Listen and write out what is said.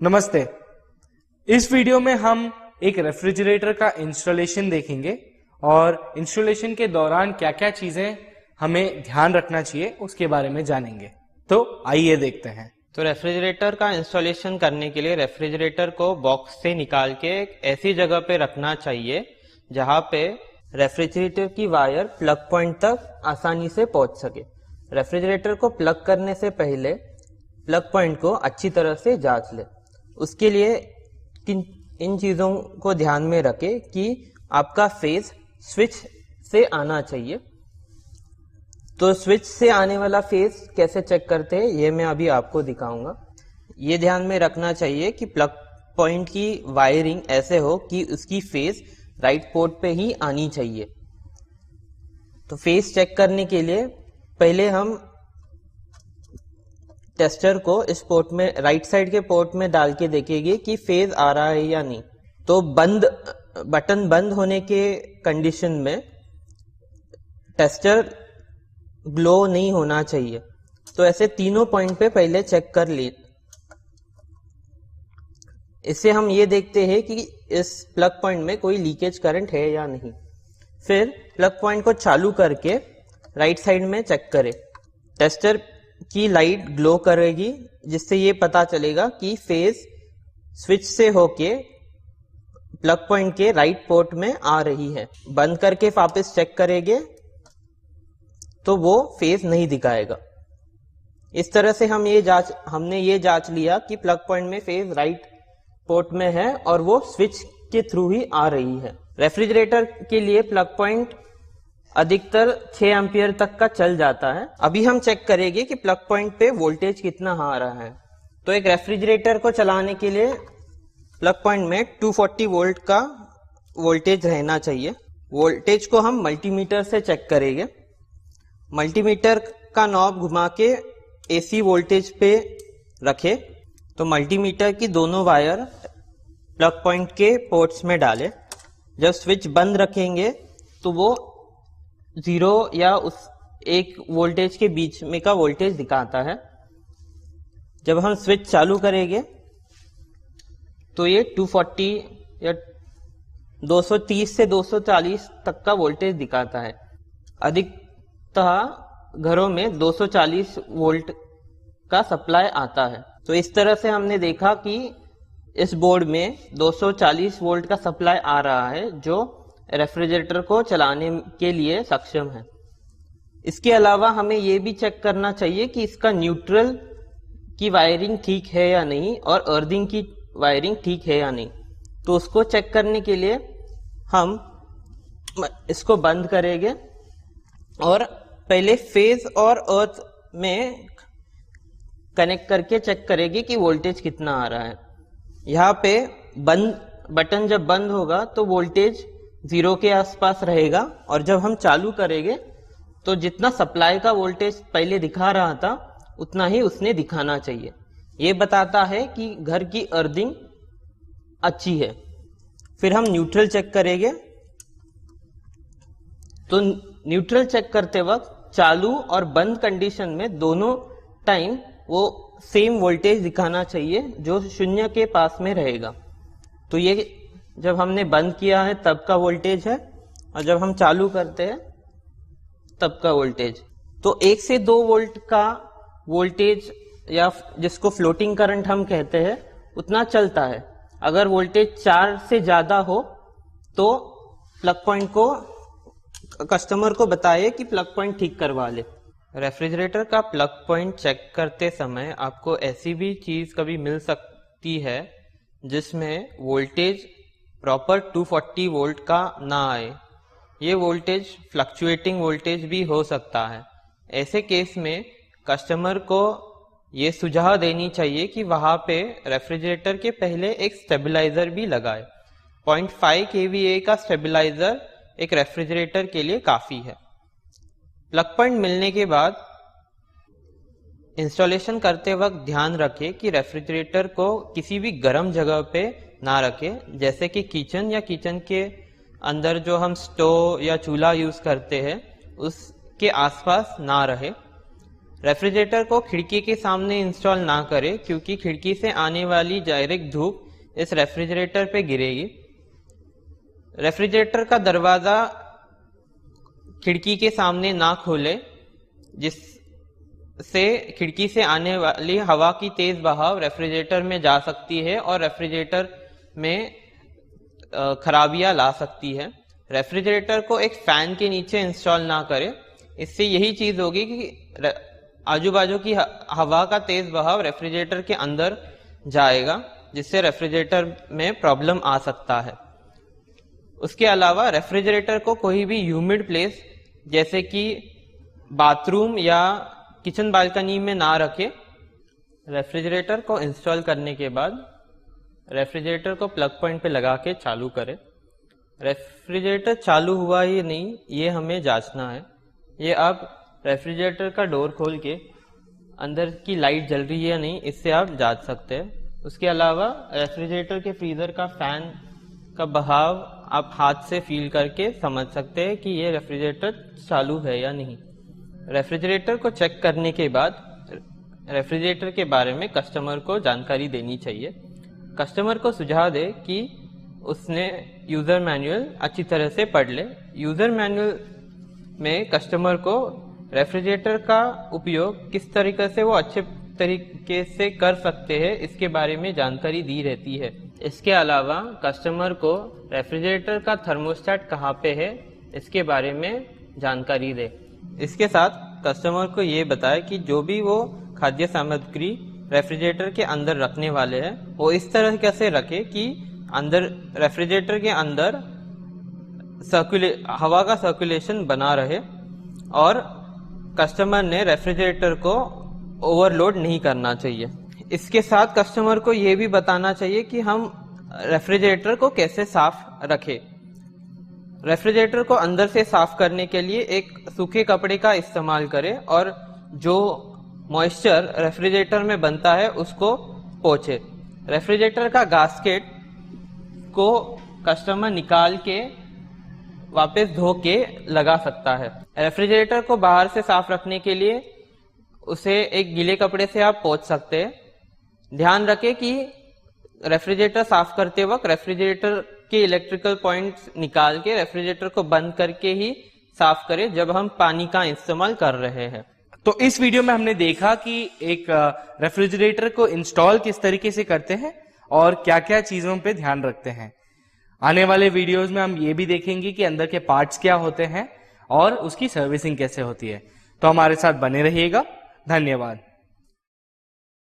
नमस्ते। इस वीडियो में हम एक रेफ्रिजरेटर का इंस्टॉलेशन देखेंगे और इंस्टॉलेशन के दौरान क्या क्या चीजें हमें ध्यान रखना चाहिए उसके बारे में जानेंगे। तो आइए देखते हैं। तो रेफ्रिजरेटर का इंस्टॉलेशन करने के लिए रेफ्रिजरेटर को बॉक्स से निकाल के एक ऐसी जगह पे रखना चाहिए जहां पे रेफ्रिजरेटर की वायर प्लग पॉइंट तक आसानी से पहुंच सके। रेफ्रिजरेटर को प्लग करने से पहले प्लग पॉइंट को अच्छी तरह से जांच ले। उसके लिए इन चीज़ों को ध्यान में रखें कि आपका फेज स्विच से आना चाहिए। तो स्विच से आने वाला फेज कैसे चेक करते हैं ये मैं अभी आपको दिखाऊंगा। ये ध्यान में रखना चाहिए कि प्लग पॉइंट की वायरिंग ऐसे हो कि उसकी फेज राइट पोर्ट पे ही आनी चाहिए। तो फेज चेक करने के लिए पहले हम टेस्टर को इस पोर्ट में राइट साइड के पोर्ट में डाल के देखेंगे कि फेज आ रहा है या नहीं। तो बटन बंद होने के कंडीशन में टेस्टर ग्लो नहीं होना चाहिए। तो ऐसे तीनों पॉइंट पे पहले चेक कर ले। इससे हम ये देखते हैं कि इस प्लग पॉइंट में कोई लीकेज करंट है या नहीं। फिर प्लग पॉइंट को चालू करके राइट साइड में चेक करें। टेस्टर की लाइट ग्लो करेगी जिससे ये पता चलेगा कि फेज स्विच से होके प्लग पॉइंट के राइट पोर्ट में आ रही है। बंद करके वापस चेक करेंगे तो वो फेज नहीं दिखाएगा। इस तरह से हमने ये जांच लिया कि प्लग पॉइंट में फेज राइट पोर्ट में है और वो स्विच के थ्रू ही आ रही है। रेफ्रिजरेटर के लिए प्लग पॉइंट अधिकतर 6 एम्पियर तक का चल जाता है। अभी हम चेक करेंगे कि प्लग पॉइंट पे वोल्टेज कितना आ रहा है। तो एक रेफ्रिजरेटर को चलाने के लिए प्लग पॉइंट में 240 वोल्ट का वोल्टेज रहना चाहिए। वोल्टेज को हम मल्टीमीटर से चेक करेंगे। मल्टीमीटर का नॉब घुमा के एसी वोल्टेज पे रखें। तो मल्टीमीटर की दोनों वायर प्लग पॉइंट के पोर्ट्स में डालें। जब स्विच बंद रखेंगे तो वो 0 या उस एक वोल्टेज के बीच में का वोल्टेज दिखाता है। जब हम स्विच चालू करेंगे तो ये 240 या 230 से 240 तक का वोल्टेज दिखाता है। अधिकतः घरों में 240 वोल्ट का सप्लाई आता है। तो इस तरह से हमने देखा कि इस बोर्ड में 240 वोल्ट का सप्लाई आ रहा है जो रेफ्रिजरेटर को चलाने के लिए सक्षम है। इसके अलावा हमें यह भी चेक करना चाहिए कि इसका न्यूट्रल की वायरिंग ठीक है या नहीं और अर्थिंग की वायरिंग ठीक है या नहीं। तो उसको चेक करने के लिए हम इसको बंद करेंगे और पहले फेज और अर्थ में कनेक्ट करके चेक करेंगे कि वोल्टेज कितना आ रहा है। यहाँ पे बटन जब बंद होगा तो वोल्टेज 0 के आसपास रहेगा और जब हम चालू करेंगे तो जितना सप्लाई का वोल्टेज पहले दिखा रहा था उतना ही उसने दिखाना चाहिए। ये बताता है कि घर की अर्थिंग अच्छी है। फिर हम न्यूट्रल चेक करेंगे। तो न्यूट्रल चेक करते वक्त चालू और बंद कंडीशन में दोनों टाइम वो सेम वोल्टेज दिखाना चाहिए जो 0 के पास में रहेगा। तो ये जब हमने बंद किया है तब का वोल्टेज है और जब हम चालू करते हैं तब का वोल्टेज। तो 1 से 2 वोल्ट का वोल्टेज या जिसको फ्लोटिंग करंट हम कहते हैं उतना चलता है। अगर वोल्टेज 4 से ज्यादा हो तो प्लग पॉइंट को कस्टमर को बताइए कि प्लग पॉइंट ठीक करवा ले। रेफ्रिजरेटर का प्लग पॉइंट चेक करते समय आपको ऐसी भी चीज कभी मिल सकती है जिसमें वोल्टेज प्रॉपर 240 वोल्ट का ना आए। ये वोल्टेज फ्लक्चुएटिंग वोल्टेज भी हो सकता है। ऐसे केस में कस्टमर को ये सुझाव देनी चाहिए कि वहां पे रेफ्रिजरेटर के पहले एक स्टेबलाइजर भी लगाए। 0.5 kVA का स्टेबलाइजर एक रेफ्रिजरेटर के लिए काफी है। प्लग पॉइंट मिलने के बाद इंस्टॉलेशन करते वक्त ध्यान रखें कि रेफ्रिजरेटर को किसी भी गर्म जगह पे ना रखें, जैसे कि किचन या किचन के अंदर जो हम स्टोव या चूल्हा यूज करते हैं उसके आसपास ना रहे। रेफ्रिजरेटर को खिड़की के सामने इंस्टॉल ना करें, क्योंकि खिड़की से आने वाली डायरेक्ट धूप इस रेफ्रिजरेटर पे गिरेगी। रेफ्रिजरेटर का दरवाजा खिड़की के सामने ना खोले, जिससे खिड़की से आने वाली हवा की तेज बहाव रेफ्रिजरेटर में जा सकती है और रेफ्रिजरेटर में खराबियां ला सकती है। रेफ्रिजरेटर को एक फैन के नीचे इंस्टॉल ना करें, इससे यही चीज होगी कि आजू बाजू की हवा का तेज बहाव रेफ्रिजरेटर के अंदर जाएगा, जिससे रेफ्रिजरेटर में प्रॉब्लम आ सकता है। उसके अलावा रेफ्रिजरेटर को कोई भी ह्यूमिड प्लेस जैसे कि बाथरूम या किचन बालकनी में ना रखें। रेफ्रिजरेटर को इंस्टॉल करने के बाद रेफ्रिजरेटर को प्लग पॉइंट पे लगा के चालू करें। रेफ्रिजरेटर चालू हुआ या नहीं ये हमें जांचना है। ये आप रेफ्रिजरेटर का डोर खोल के अंदर की लाइट जल रही है या नहीं, इससे आप जांच सकते हैं। उसके अलावा रेफ्रिजरेटर के फ्रीजर का फैन का बहाव आप हाथ से फील करके समझ सकते हैं कि ये रेफ्रिजरेटर चालू है या नहीं। रेफ्रिजरेटर को चेक करने के बाद रेफ्रिजरेटर के बारे में कस्टमर को जानकारी देनी चाहिए। कस्टमर को सुझाव दे कि उसने यूजर मैनुअल अच्छी तरह से पढ़ ले। यूजर मैनुअल में कस्टमर को रेफ्रिजरेटर का उपयोग किस तरीके से वो अच्छे तरीके से कर सकते हैं इसके बारे में जानकारी दी रहती है। इसके अलावा कस्टमर को रेफ्रिजरेटर का थर्मोस्टेट कहाँ पे है इसके बारे में जानकारी दे। इसके साथ कस्टमर को ये बताए कि जो भी वो खाद्य सामग्री रेफ्रिजरेटर के अंदर रखने वाले हैं वो इस तरह से रखे कि अंदर रेफ्रिजरेटर के अंदर हवा का सर्कुलेशन बना रहे और कस्टमर ने रेफ्रिजरेटर को ओवरलोड नहीं करना चाहिए। इसके साथ कस्टमर को ये भी बताना चाहिए कि हम रेफ्रिजरेटर को कैसे साफ रखें। रेफ्रिजरेटर को अंदर से साफ करने के लिए एक सूखे कपड़े का इस्तेमाल करें और जो मॉइस्चर रेफ्रिजरेटर में बनता है उसको पोंछे। रेफ्रिजरेटर का गास्केट को कस्टमर निकाल के वापस धो के लगा सकता है। रेफ्रिजरेटर को बाहर से साफ रखने के लिए उसे एक गीले कपड़े से आप पोंछ सकते हैं। ध्यान रखें कि रेफ्रिजरेटर साफ करते वक्त रेफ्रिजरेटर के इलेक्ट्रिकल पॉइंट्स निकाल के रेफ्रिजरेटर को बंद करके ही साफ करें जब हम पानी का इस्तेमाल कर रहे हैं। तो इस वीडियो में हमने देखा कि एक रेफ्रिजरेटर को इंस्टॉल किस तरीके से करते हैं और क्या क्या चीजों पे ध्यान रखते हैं। आने वाले वीडियोस में हम ये भी देखेंगे कि अंदर के पार्ट्स क्या होते हैं और उसकी सर्विसिंग कैसे होती है। तो हमारे साथ बने रहिएगा। धन्यवाद।